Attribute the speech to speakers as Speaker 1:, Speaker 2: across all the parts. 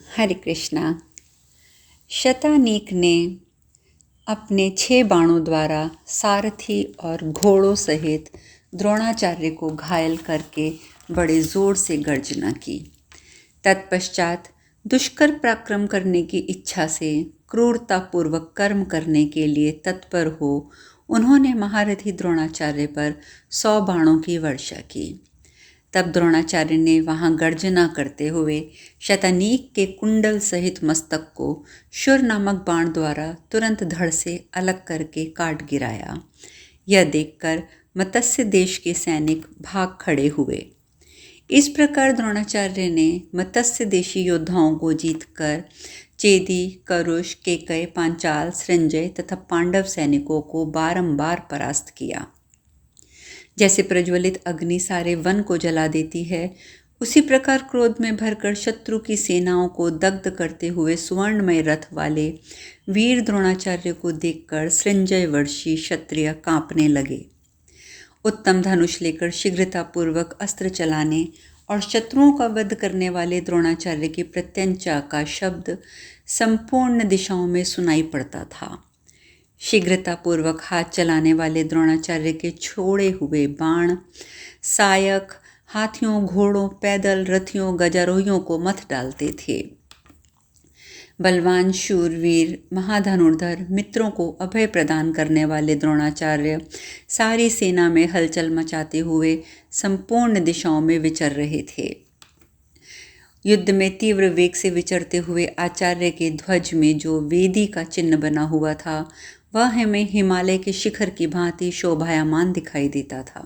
Speaker 1: हरे कृष्णा। शतानीक ने अपने 6 बाणों द्वारा सारथी और घोड़ों सहित द्रोणाचार्य को घायल करके बड़े जोर से गर्जना की। तत्पश्चात दुष्कर पराक्रम करने की इच्छा से क्रूरतापूर्वक कर्म करने के लिए तत्पर हो उन्होंने महारथी द्रोणाचार्य पर 100 बाणों की वर्षा की। तब द्रोणाचार्य ने वहां गर्जना करते हुए शतानीक के कुंडल सहित मस्तक को शुर नामक बाण द्वारा तुरंत धड़ से अलग करके काट गिराया। यह देखकर मत्स्य देश के सैनिक भाग खड़े हुए। इस प्रकार द्रोणाचार्य ने मत्स्य देशी योद्धाओं को जीतकर चेदी, करुष, केकय, पांचाल, संजय तथा पांडव सैनिकों को बारंबार परास्त किया। जैसे प्रज्वलित अग्नि सारे वन को जला देती है, उसी प्रकार क्रोध में भरकर शत्रु की सेनाओं को दग्ध करते हुए सुवर्णमय रथ वाले वीर द्रोणाचार्य को देखकर संजय वर्षी क्षत्रिय कांपने लगे। उत्तम धनुष लेकर शीघ्रतापूर्वक अस्त्र चलाने और शत्रुओं का वध करने वाले द्रोणाचार्य की प्रत्यंचा का शब्द संपूर्ण दिशाओं में सुनाई पड़ता था। शीघ्रतापूर्वक हाथ चलाने वाले द्रोणाचार्य के छोड़े हुए बाण सायक, हाथियों, घोड़ों, पैदल रथियों, गजारोहियों को मथ डालते थे। बलवान शूरवीर महाधनुर्धर मित्रों को अभय प्रदान करने वाले द्रोणाचार्य सारी सेना में हलचल मचाते हुए संपूर्ण दिशाओं में विचर रहे थे। युद्ध में तीव्र वेग से विचरते हुए आचार्य के ध्वज में जो वेदी का चिन्ह बना हुआ था, वह हमें हिमालय के शिखर की भांति शोभायमान दिखाई देता था।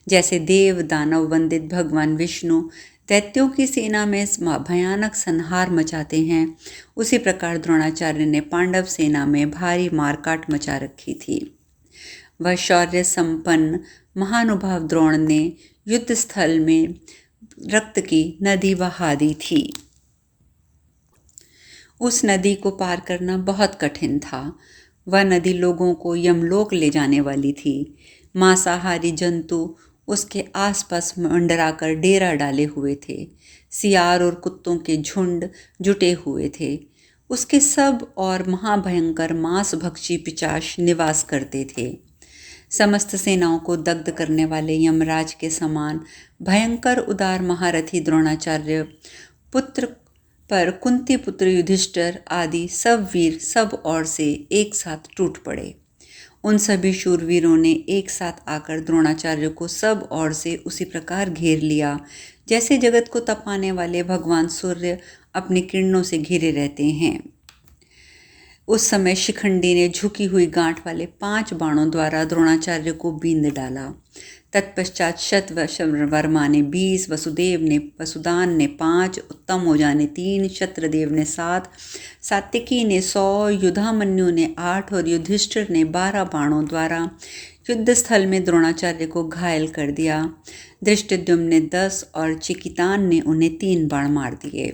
Speaker 1: जैसे देव दानव वंदित भगवान विष्णु दैत्यों की सेना में भयानक संहार मचाते हैं, उसी प्रकार द्रोणाचार्य ने पांडव सेना में भारी मारकाट मचा रखी थी। वह शौर्य संपन्न महानुभाव द्रोण ने युद्ध स्थल में रक्त की नदी बहा दी थी। उस नदी को पार करना बहुत कठिन था। वह नदी लोगों को यमलोक ले जाने वाली थी। मांसाहारी जंतु उसके आसपास मंडराकर डेरा डाले हुए थे। सियार और कुत्तों के झुंड जुटे हुए थे। उसके सब और महाभयंकर मांसभक्षी पिशाच निवास करते थे। समस्त सेनाओं को दग्ध करने वाले यमराज के समान भयंकर उदार महारथी द्रोणाचार्य पुत्र पर कुंती पुत्र युधिष्ठिर आदि सब वीर सब ओर से एक साथ टूट पड़े। उन सभी शूरवीरों ने एक साथ आकर द्रोणाचार्य को सब ओर से उसी प्रकार घेर लिया जैसे जगत को तपाने वाले भगवान सूर्य अपनी किरणों से घिरे रहते हैं। उस समय शिखंडी ने झुकी हुई गांठ वाले 5 बाणों द्वारा द्रोणाचार्य को बींद डाला। तत्पश्चात शतवर्मा ने 20, वसुदान ने 5, उत्तम ओजा ने 3, शत्रदेव ने 7, सात्विकी ने 100, युधामन्यु ने 8 और युधिष्ठिर ने 12 बाणों द्वारा युद्ध स्थल में द्रोणाचार्य को घायल कर दिया। धृष्टद्युम्न ने 10 और चिकितान ने उन्हें 3 बाण मार दिए।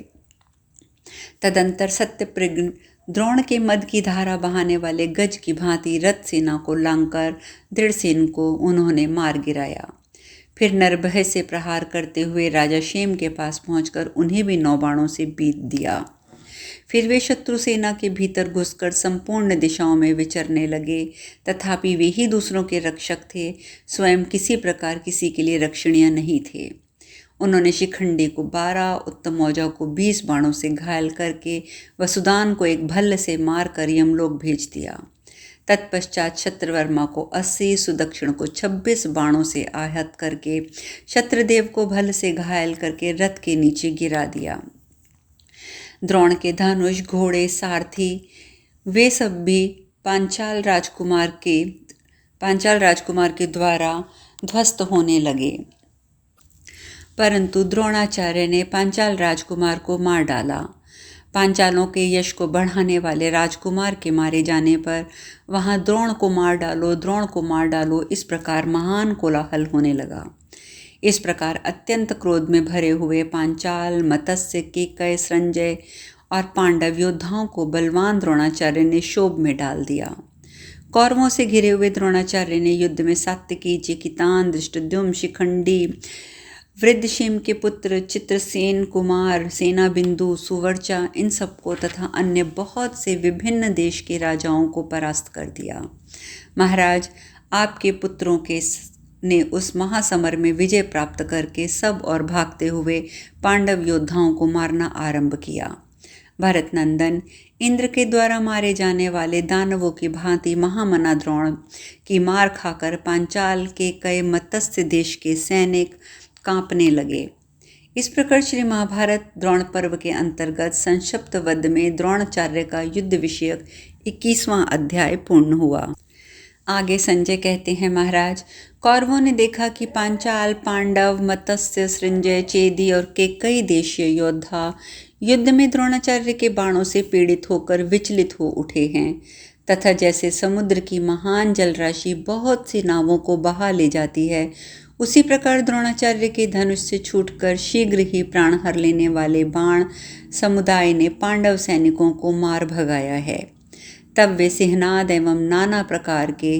Speaker 1: तदंतर सत्यप्रज्ञ द्रोण के मद की धारा बहाने वाले गज की भांति रथ सेना को लांघकर दृढ़सेन को उन्होंने मार गिराया। फिर नरभय से प्रहार करते हुए राजा क्षेम के पास पहुंचकर उन्हें भी 9 बाणों से बीत दिया। फिर वे शत्रु सेना के भीतर घुसकर संपूर्ण दिशाओं में विचरने लगे। तथापि वे ही दूसरों के रक्षक थे, स्वयं किसी प्रकार किसी के लिए रक्षणीय नहीं थे। उन्होंने शिखंडी को 12, उत्तम औजा को 20 बाणों से घायल करके वसुदान को एक भल्ल से मारकर यमलोक भेज दिया। तत्पश्चात शत्रवर्मा को 80, सुदक्षिण को 26 बाणों से आहत करके शत्रदेव को भल्ल से घायल करके रथ के नीचे गिरा दिया। द्रोण के धनुष, घोड़े, सारथी वे सब भी पांचाल राजकुमार के द्वारा ध्वस्त होने लगे, परंतु द्रोणाचार्य ने पांचाल राजकुमार को मार डाला। पांचालों के यश को बढ़ाने वाले राजकुमार के मारे जाने पर वहां द्रोण को मार डालो इस प्रकार महान कोलाहल होने लगा। इस प्रकार अत्यंत क्रोध में भरे हुए पांचाल, मत्स्य, केकय, संजय और पांडव योद्धाओं को बलवान द्रोणाचार्य ने क्षोभ में डाल दिया। कौरवों से घिरे हुए द्रोणाचार्य ने युद्ध में सात्विकी, चिकितान, धृष्टद्युम्न, शिखंडी, वृद्धशेम के पुत्र चित्रसेन कुमार, सेनाबिंदु, सुवर्चा, इन सबको तथा अन्य बहुत से विभिन्न देश के राजाओं को परास्त कर दिया। महाराज, आपके पुत्रों ने उस महासमर में विजय प्राप्त करके सब और भागते हुए पांडव योद्धाओं को मारना आरंभ किया। भरत नंदन, इंद्र के द्वारा मारे जाने वाले दानवों की भांति महामना द्रोण की मार खाकर पांचाल के कई मत्स्य देश के सैनिक कांपने लगे। इस प्रकार श्री महाभारत द्रोण पर्व के अंतर्गत संक्षिप्त वध में द्रोणाचार्य का युद्ध विषयक 21वां अध्याय पूर्ण हुआ। आगे संजय कहते हैं, महाराज, कौरवों ने देखा कि पांचाल, पांडव, मत्स्य, सृंजय, चेदी और के कई देशीय योद्धा युद्ध में द्रोणाचार्य के बाणों से पीड़ित होकर विचलित हो उठे हैं तथा जैसे समुद्र की महान जलराशि बहुत सी नावों को बहा ले जाती है, उसी प्रकार द्रोणाचार्य के धनुष से छूटकर शीघ्र ही प्राण हर लेने वाले बाण समुदाय ने पांडव सैनिकों को मार भगाया है। तब वे सिंहनाद एवं नाना प्रकार के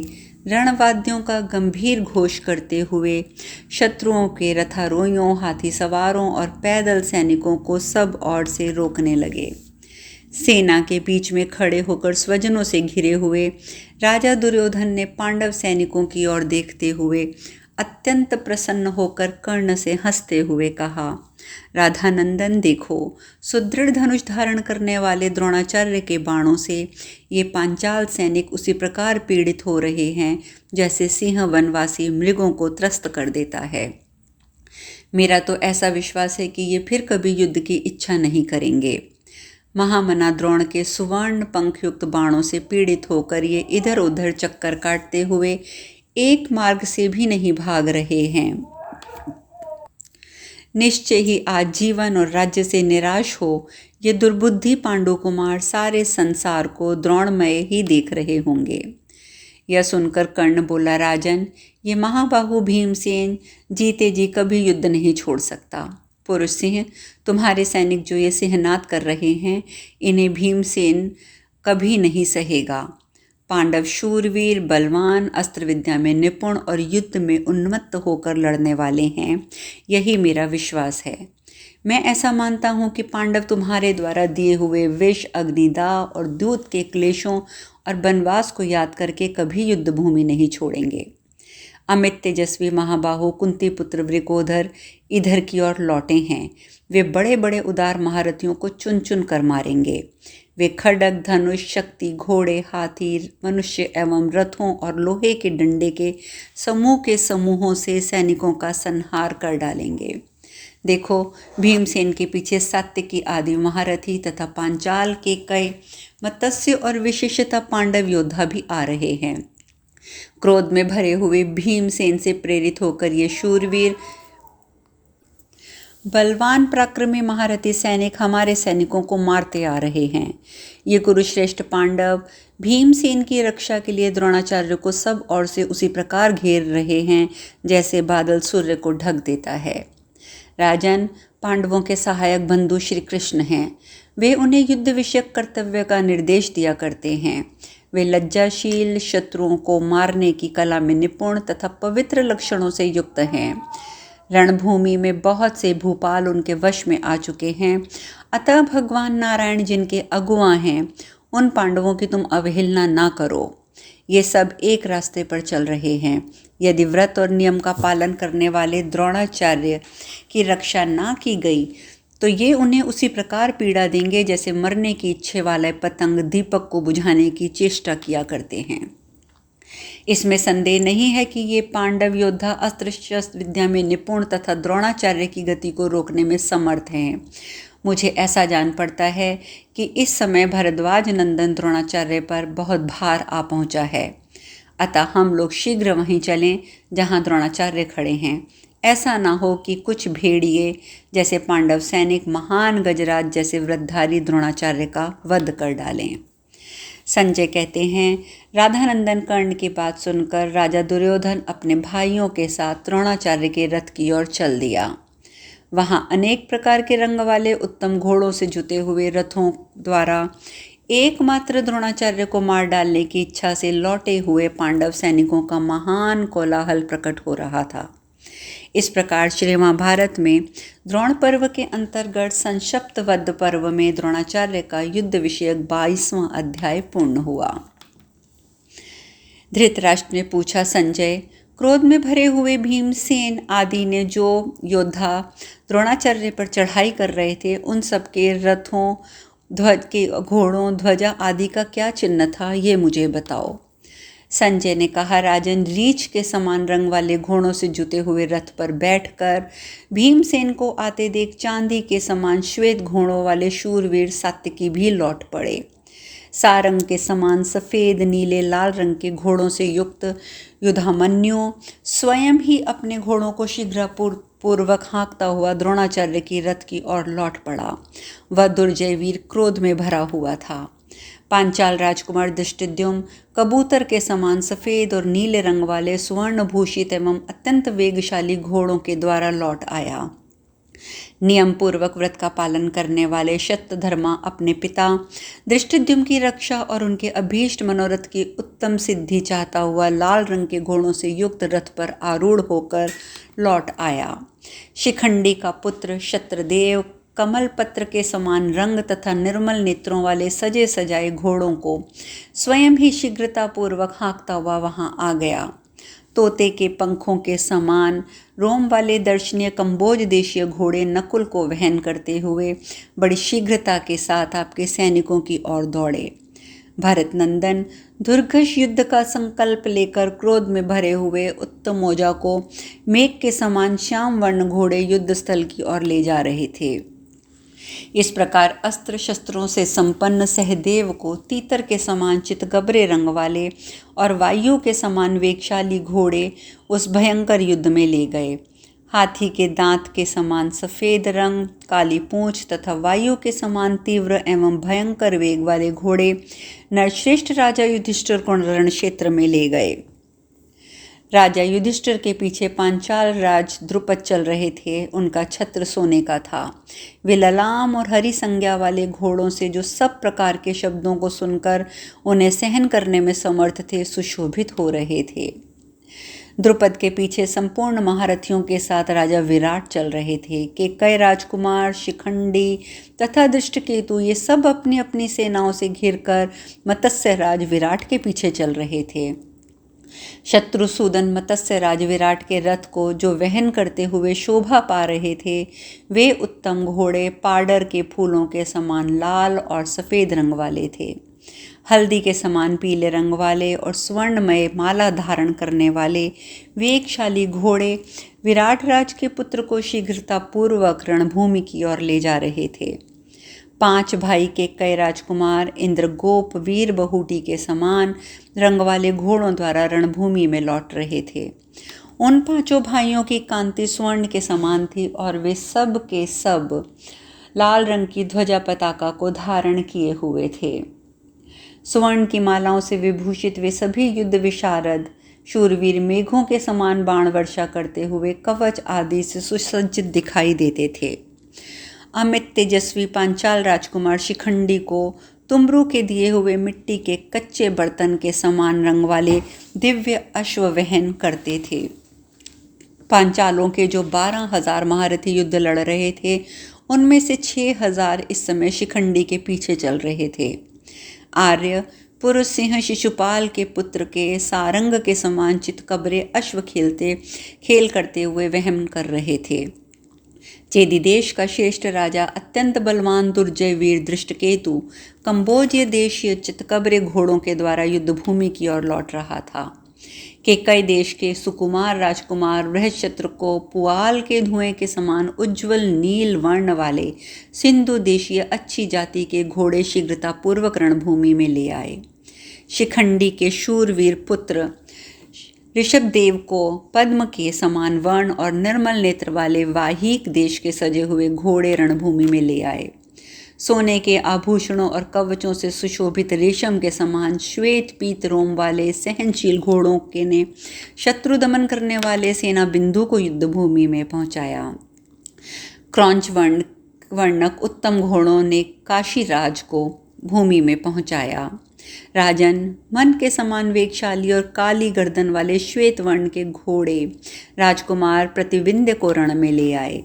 Speaker 1: रणवाद्यों का गंभीर घोष करते हुए शत्रुओं के रथारोहियों, हाथी सवारों और पैदल सैनिकों को सब ओर से रोकने लगे। सेना के बीच में खड़े होकर स्वजनों से घिरे हुए राजा दुर्योधन ने पांडव सैनिकों की ओर देखते हुए अत्यंत प्रसन्न होकर कर्ण से हंसते हुए कहा, राधानंदन, देखो, सुदृढ़ धनुष धारण करने वाले द्रोणाचार्य के बाणों से ये पांचाल सैनिक उसी प्रकार पीड़ित हो रहे हैं जैसे सिंह वनवासी मृगों को त्रस्त कर देता है। मेरा तो ऐसा विश्वास है कि ये फिर कभी युद्ध की इच्छा नहीं करेंगे। महामना द्रोण के सुवर्ण पंखयुक्त बाणों से पीड़ित होकर ये इधर उधर चक्कर काटते हुए एक मार्ग से भी नहीं भाग रहे हैं। निश्चय ही आज जीवन और राज्य से निराश हो ये दुर्बुद्धि पांडु कुमार सारे संसार को द्रोणमय ही देख रहे होंगे। यह सुनकर कर्ण बोला, राजन, ये महाबाहु भीमसेन जीते जी कभी युद्ध नहीं छोड़ सकता। पुरुष सिंह, तुम्हारे सैनिक जो ये सिंहनाद कर रहे हैं, इन्हें भीमसेन कभी नहीं सहेगा। पांडव शूरवीर, बलवान, अस्त्र विद्या में निपुण और युद्ध में उन्मत्त होकर लड़ने वाले हैं, यही मेरा विश्वास है। मैं ऐसा मानता हूँ कि पांडव तुम्हारे द्वारा दिए हुए विष, अग्निदाह और दूत के क्लेशों और वनवास को याद करके कभी युद्ध भूमि नहीं छोड़ेंगे। अमित तेजस्वी महाबाहु कुंती पुत्र वृकोधर इधर की ओर लौटे हैं। वे बड़े बड़े उदार महारथियों को चुन चुन कर मारेंगे। वे खड्ग, धनुष, शक्ति, घोड़े, हाथी, मनुष्य एवं रथों और लोहे के डंडे के समूहों से सैनिकों का संहार कर डालेंगे। देखो, भीमसेन के पीछे सात्विकी आदि महारथी तथा पांचाल के कई मत्स्य और विशेषतः पांडव योद्धा भी आ रहे हैं। क्रोध में भरे हुए भीमसेन से प्रेरित होकर ये शूरवीर, बलवान, पराक्रमी महारथी सैनिक हमारे सैनिकों को मारते आ रहे हैं। ये कुरुश्रेष्ठ पांडव भीमसेन की रक्षा के लिए द्रोणाचार्य को सब ओर से उसी प्रकार घेर रहे हैं जैसे बादल सूर्य को ढक देता है। राजन, पांडवों के सहायक बंधु श्री कृष्ण हैं। वे उन्हें युद्ध विषयक कर्तव्य का निर्देश दिया करते हैं। वे लज्जाशील, शत्रुओं को मारने की कला में निपुण तथा पवित्र लक्षणों से युक्त हैं। रणभूमि में बहुत से भूपाल उनके वश में आ चुके हैं। अतः भगवान नारायण जिनके अगुआ हैं, उन पांडवों की तुम अवहेलना ना करो। ये सब एक रास्ते पर चल रहे हैं। यदि व्रत और नियम का पालन करने वाले द्रोणाचार्य की रक्षा ना की गई तो ये उन्हें उसी प्रकार पीड़ा देंगे जैसे मरने की इच्छा वाले पतंग दीपक को बुझाने की चेष्टा किया करते हैं। इसमें संदेह नहीं है कि ये पांडव योद्धा अस्त्र शस्त्र विद्या में निपुण तथा द्रोणाचार्य की गति को रोकने में समर्थ हैं। मुझे ऐसा जान पड़ता है कि इस समय भरद्वाज नंदन द्रोणाचार्य पर बहुत भार आ पहुंचा है। अतः हम लोग शीघ्र वहीं चलें जहां द्रोणाचार्य खड़े हैं। ऐसा ना हो कि कुछ भेड़िए जैसे पांडव सैनिक महान गजराज जैसे वृद्धधारी द्रोणाचार्य का वध कर डालें। संजय कहते हैं, राधानंदन कर्ण की बात सुनकर राजा दुर्योधन अपने भाइयों के साथ द्रोणाचार्य के रथ की ओर चल दिया। वहां अनेक प्रकार के रंग वाले उत्तम घोड़ों से जुते हुए रथों द्वारा एकमात्र द्रोणाचार्य को मार डालने की इच्छा से लौटे हुए पांडव सैनिकों का महान कोलाहल प्रकट हो रहा था। इस प्रकार श्री महाभारत में द्रोण पर्व के अंतर्गत संक्षिप्त वध पर्व में द्रोणाचार्य का युद्ध विषयक 22वां अध्याय पूर्ण हुआ। धृतराष्ट्र ने पूछा, संजय, क्रोध में भरे हुए भीमसेन आदि ने जो योद्धा द्रोणाचार्य पर चढ़ाई कर रहे थे, उन सबके रथों, ध्वज के घोड़ों, ध्वजा आदि का क्या चिन्ह था, ये मुझे बताओ। संजय ने कहा, राजन, रीछ के समान रंग वाले घोड़ों से जुते हुए रथ पर बैठकर भीमसेन को आते देख चांदी के समान श्वेत घोड़ों वाले शूरवीर सात्विकी भी लौट पड़े। सारंग के समान सफ़ेद, नीले, लाल रंग के घोड़ों से युक्त युधामन्यु स्वयं ही अपने घोड़ों को शीघ्रपूर्वक हाँकता हुआ द्रोणाचार्य की रथ की ओर लौट पड़ा। वह दुर्जय वीर क्रोध में भरा हुआ था। पांचाल राजकुमार दृष्टिद्युम्न कबूतर के समान सफ़ेद और नीले रंग वाले सुवर्णभूषित एवं अत्यंत वेगशाली घोड़ों के द्वारा लौट आया। नियम पूर्वक व्रत का पालन करने वाले शतधर्मा अपने पिता दृष्टिद्युम्न की रक्षा और उनके अभीष्ट मनोरथ की उत्तम सिद्धि चाहता हुआ लाल रंग के घोड़ों से युक्त रथ पर आरूढ़ होकर लौट आया। शिखंडी का पुत्र शत्रदेव कमल पत्र के समान रंग तथा निर्मल नेत्रों वाले सजे सजाए घोड़ों को स्वयं ही शीघ्रतापूर्वक हाँकता हुआ वहां आ गया। तोते के पंखों के समान रोम वाले दर्शनीय कंबोज देशीय घोड़े नकुल को वहन करते हुए बड़ी शीघ्रता के साथ आपके सैनिकों की ओर दौड़े। भरत नंदन दुर्घष युद्ध का संकल्प लेकर क्रोध में भरे हुए उत्तमौजा को मेघ के समान श्याम वर्ण घोड़े युद्ध स्थल की ओर ले जा रहे थे। इस प्रकार अस्त्र शस्त्रों से संपन्न सहदेव को तीतर के समान चितगबरे रंग वाले और वायु के समान वेगशाली घोड़े उस भयंकर युद्ध में ले गए। हाथी के दांत के समान सफ़ेद रंग, काली पूंछ तथा वायु के समान तीव्र एवं भयंकर वेग वाले घोड़े नरश्रेष्ठ राजा युधिष्ठिर को रण क्षेत्र में ले गए। राजा युधिष्ठिर के पीछे पांचाल राज द्रुपद चल रहे थे। उनका छत्र सोने का था। वे ललाम और हरी संज्ञा वाले घोड़ों से, जो सब प्रकार के शब्दों को सुनकर उन्हें सहन करने में समर्थ थे, सुशोभित हो रहे थे। द्रुपद के पीछे संपूर्ण महारथियों के साथ राजा विराट चल रहे थे। केकय राजकुमार, शिखंडी तथा दृष्टकेतु ये सब अपनी अपनी सेनाओं से घिरकर मत्स्य राज विराट के पीछे चल रहे थे। शत्रुसूदन मत्स्य राज विराट के रथ को जो वहन करते हुए शोभा पा रहे थे, वे उत्तम घोड़े पाडर के फूलों के समान लाल और सफ़ेद रंग वाले थे। हल्दी के समान पीले रंग वाले और स्वर्णमय माला धारण करने वाले वेगशाली घोड़े विराट राज के पुत्र को शीघ्रतापूर्वक रणभूमि की ओर ले जा रहे थे। 5 भाई के कई राजकुमार इंद्रगोप वीर बहुटी के समान रंग वाले घोड़ों द्वारा रणभूमि में लौट रहे थे। उन 5 भाइयों की कांति स्वर्ण के समान थी और वे सब के सब लाल रंग की ध्वजा पताका को धारण किए हुए थे। स्वर्ण की मालाओं से विभूषित वे सभी युद्ध विशारद शूरवीर मेघों के समान बाण वर्षा करते हुए कवच आदि से सुसज्जित दिखाई देते थे। अमित तेजस्वी पांचाल राजकुमार शिखंडी को तुमरू के दिए हुए मिट्टी के कच्चे बर्तन के समान रंग वाले दिव्य अश्व वहन करते थे। पांचालों के जो 12,000 महारथी युद्ध लड़ रहे थे, उनमें से 6,000 इस समय शिखंडी के पीछे चल रहे थे। आर्य पुरुष सिंह शिशुपाल के पुत्र के सारंग के समान चितकबरे अश्व खेल करते हुए वहन कर रहे थे। चेदी देश का श्रेष्ठ राजा अत्यंत बलवान दुर्जय वीर दृष्टकेतु कंबोजिय देशीय चितकबरे घोड़ों के द्वारा युद्धभूमि की ओर लौट रहा था। केकय देश के सुकुमार राजकुमार बृहस्पत्र को पुआल के धुएं के समान उज्ज्वल नील वर्ण वाले सिंधु देशीय अच्छी जाति के घोड़े शीघ्रतापूर्वक रणभूमि में ले आए। शिखंडी के शूरवीर पुत्र ऋषभदेव को पद्म के समान वर्ण और निर्मल नेत्र वाले वाहिक देश के सजे हुए घोड़े रणभूमि में ले आए। सोने के आभूषणों और कवचों से सुशोभित रेशम के समान श्वेत पीत रोम वाले सहनशील घोड़ों के ने शत्रु दमन करने वाले सेना बिंदु को युद्धभूमि में पहुंचाया। क्रौंच वर्णक उत्तम घोड़ों ने काशीराज को भूमि में पहुंचाया। राजन मन के समान वेगशाली और काली गर्दन वाले श्वेत वर्ण के घोड़े राजकुमार प्रतिविंध्य को रण में ले आए।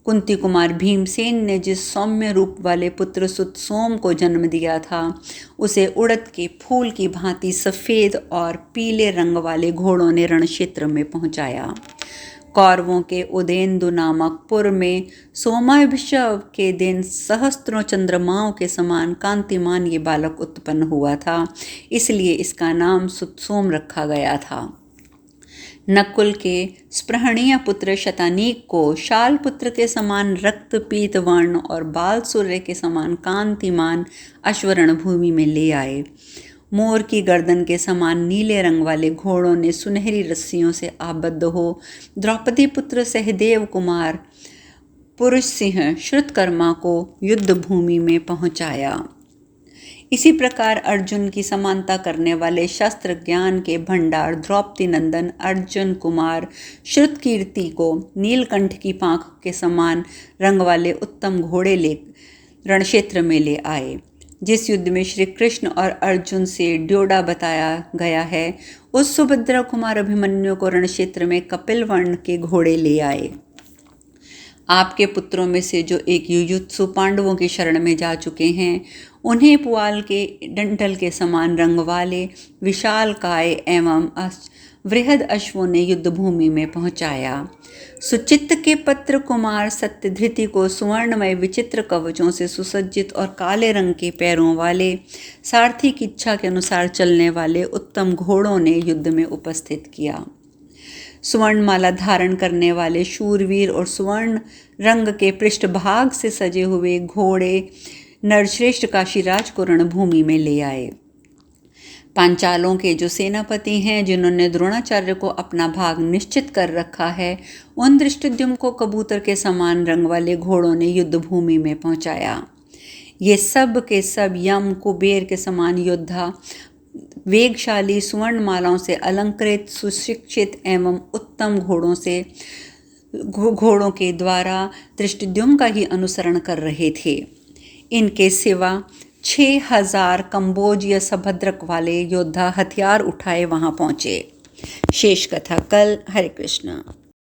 Speaker 1: कुंती कुमार भीमसेन ने जिस सौम्य रूप वाले पुत्र सुत सोम को जन्म दिया था, उसे उड़द के फूल की भांति सफ़ेद और पीले रंग वाले घोड़ों ने रण क्षेत्र में पहुंचाया। कौरवों के उदेंदु नामक पुर में सोमाभिषव के दिन सहस्त्रों चंद्रमाओं के समान कांतिमान ये बालक उत्पन्न हुआ था, इसलिए इसका नाम सुतसोम रखा गया था। नकुल के स्पृहणीय पुत्र शतानीक को शाल पुत्र के समान रक्त पीत वर्ण और बाल सूर्य के समान कांतिमान अश्वरण भूमि में ले आए। मोर की गर्दन के समान नीले रंग वाले घोड़ों ने सुनहरी रस्सियों से आबद्ध हो द्रौपदी पुत्र सहदेव कुमार पुरुष सिंह श्रुतकर्मा को युद्ध भूमि में पहुंचाया। इसी प्रकार अर्जुन की समानता करने वाले शस्त्र ज्ञान के भंडार द्रौपदी नंदन अर्जुन कुमार श्रुतकीर्ति को नीलकंठ की पांख के समान रंग वाले उत्तम घोड़े ले रणक्षेत्र में ले आए। जिस युद्ध में श्री कृष्ण और अर्जुन से ड्योढ़ा बताया गया है, उस सुभद्रा कुमार अभिमन्यु को रणक्षेत्र में कपिल वर्ण के घोड़े ले आए। आपके पुत्रों में से जो एक युयुत्सु पांडवों की शरण में जा चुके हैं, उन्हें पुआल के डंठल के समान रंग वाले विशाल काय एवं वृहद अश्वों ने युद्ध भूमि में पहुंचाया। सुचित्त के पत्र कुमार सत्यधृति को सुवर्णमय विचित्र कवचों से सुसज्जित और काले रंग के पैरों वाले सारथी की इच्छा के अनुसार चलने वाले उत्तम घोड़ों ने युद्ध में उपस्थित किया। सुवर्णमाला धारण करने वाले शूरवीर और सुवर्ण रंग के पृष्ठभाग से सजे हुए घोड़े नरश्रेष्ठ काशीराज को रणभूमि में ले आए। पांचालों के जो सेनापति हैं, जिन्होंने द्रोणाचार्य को अपना भाग निश्चित कर रखा है, उन धृष्टद्युम्न को कबूतर के समान रंग वाले घोड़ों ने युद्ध भूमि में पहुंचाया। ये सब के सब यम कुबेर के समान योद्धा वेगशाली सुवर्णमालाओं से अलंकृत सुशिक्षित एवं उत्तम घोड़ों के द्वारा धृष्टद्युम्न का ही अनुसरण कर रहे थे। इनके सिवा 6000 कंबोज सभद्रक वाले योद्धा हथियार उठाए वहां पहुंचे। शेष कथा कल। हरे कृष्ण।